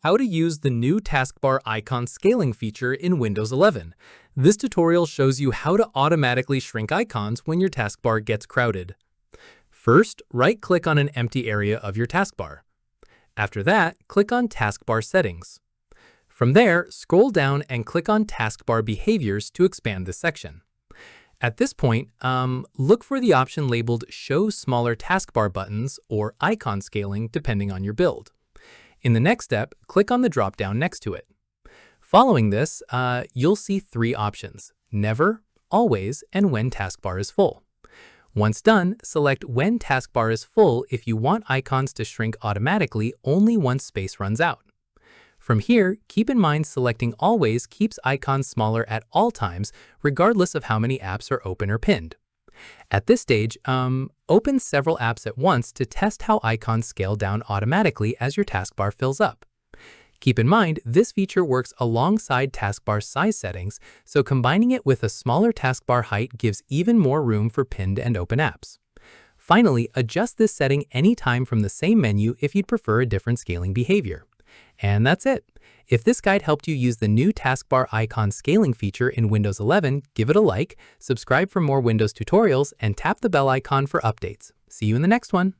How to use the new Taskbar Icon Scaling feature in Windows 11. This tutorial shows you how to automatically shrink icons when your taskbar gets crowded. First, right-click on an empty area of your taskbar. After that, click on Taskbar Settings. From there, scroll down and click on Taskbar Behaviors to expand this section. At this point, look for the option labeled Show Smaller Taskbar Buttons or Icon Scaling depending on your build. In the next step, click on the drop-down next to it. Following this, you'll see three options: Never, Always, and When Taskbar is Full. Once done, select When Taskbar is Full if you want icons to shrink automatically only once space runs out. From here, keep in mind selecting Always keeps icons smaller at all times, regardless of how many apps are open or pinned. At this stage, open several apps at once to test how icons scale down automatically as your taskbar fills up. Keep in mind, this feature works alongside taskbar size settings, so combining it with a smaller taskbar height gives even more room for pinned and open apps. Finally, adjust this setting anytime from the same menu if you'd prefer a different scaling behavior. And that's it. If this guide helped you use the new Taskbar Icon Scaling feature in Windows 11, give it a like, subscribe for more Windows tutorials, and tap the bell icon for updates. See you in the next one.